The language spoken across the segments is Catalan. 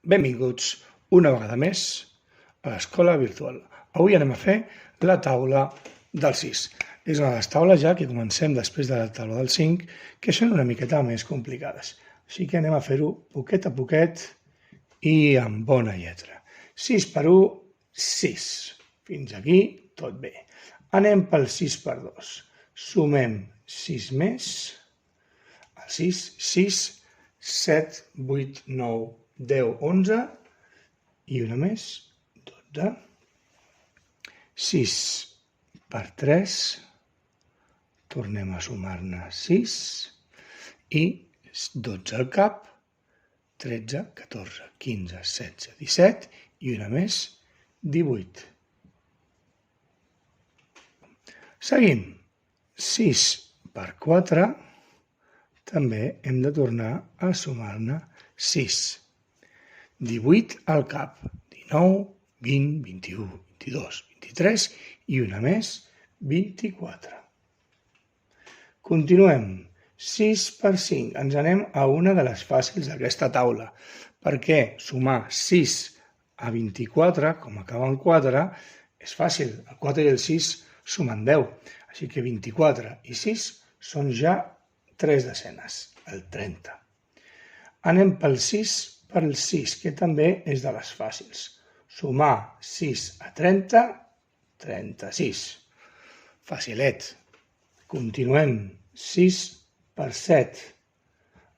Benvinguts una vegada més a l'escola virtual. Avui anem a fer la taula del 6. És una de les taules ja que comencem després de la taula del 5, que són una miqueta més complicades. Així que anem a fer-ho poquet a poquet i amb bona lletra. 6 per 1, 6. Fins aquí tot bé. Anem pel 6 per 2. Sumem 6 més. El 6, 6, 7, 8, 9, 10, 11 i una més, 12. 6 per 3, tornem a sumar-ne 6 i 12 al cap, 13, 14, 15, 16, 17 i una més, 18. Seguim. 6 per 4, també hem de tornar a sumar-ne 6. 18 al cap, 19, 20, 21, 22, 23 i una més, 24. Continuem. 6 per 5. Ens anem a una de les fàcils d'aquesta taula, perquè sumar 6 a 24, com acaba en 4, és fàcil. El 4 i el 6 sumen 10, així que 24 i 6 són ja 3 desenes, el 30. Anem pel 6 per 6, que també és de les fàcils. Sumar 6 a 30, 36. Facilet. Continuem. 6 per 7.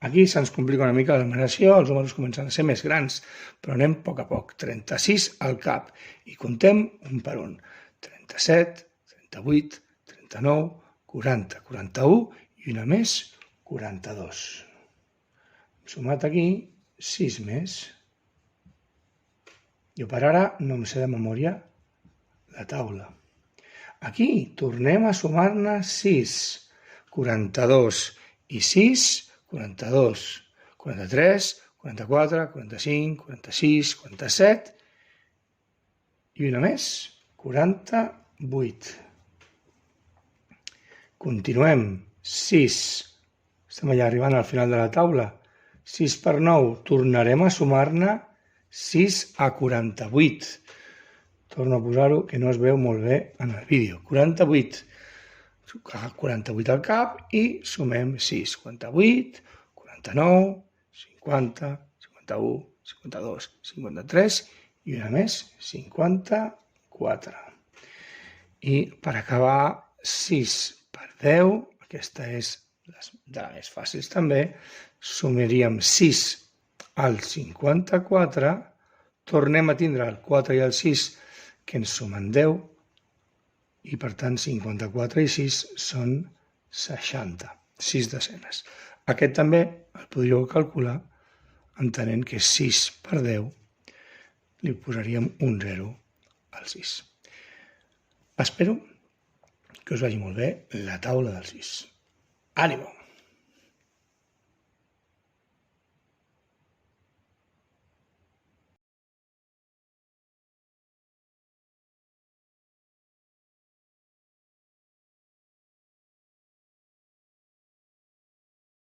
Aquí se'ns complica una mica la numeració, els números comencen a ser més grans, però anem a poc a poc. 36 al cap. I comptem un per un. 37, 38, 39, 40, 41 i una més, 42. Hem sumat aquí 6 més. Jo per ara no em sé de memòria la taula. Aquí tornem a sumar-ne 6. 42 i 6, 42. 43, 44, 45, 46, 47 i una més, 48. Continuem. 6. Estem allà arribant al final de la taula. 6 per 9. Tornarem a sumar-ne 6 a 48. Torno a posar-ho, que no es veu molt bé en el vídeo. 48. 48 al cap i sumem 6. 48, 49, 50, 51, 52, 53 i una més, 54. I per acabar, 6 per 10, aquesta és de les més fàcils també, sumaríem 6 al 54, tornem a tindre el 4 i el 6 que ens sumen 10 i per tant 54 i 6 són 60, 6 desenes. Aquest també el podríeu calcular entenent que 6 per 10 li posaríem un 0 al 6. Espero que us vagi molt bé la taula del 6. Ànimo!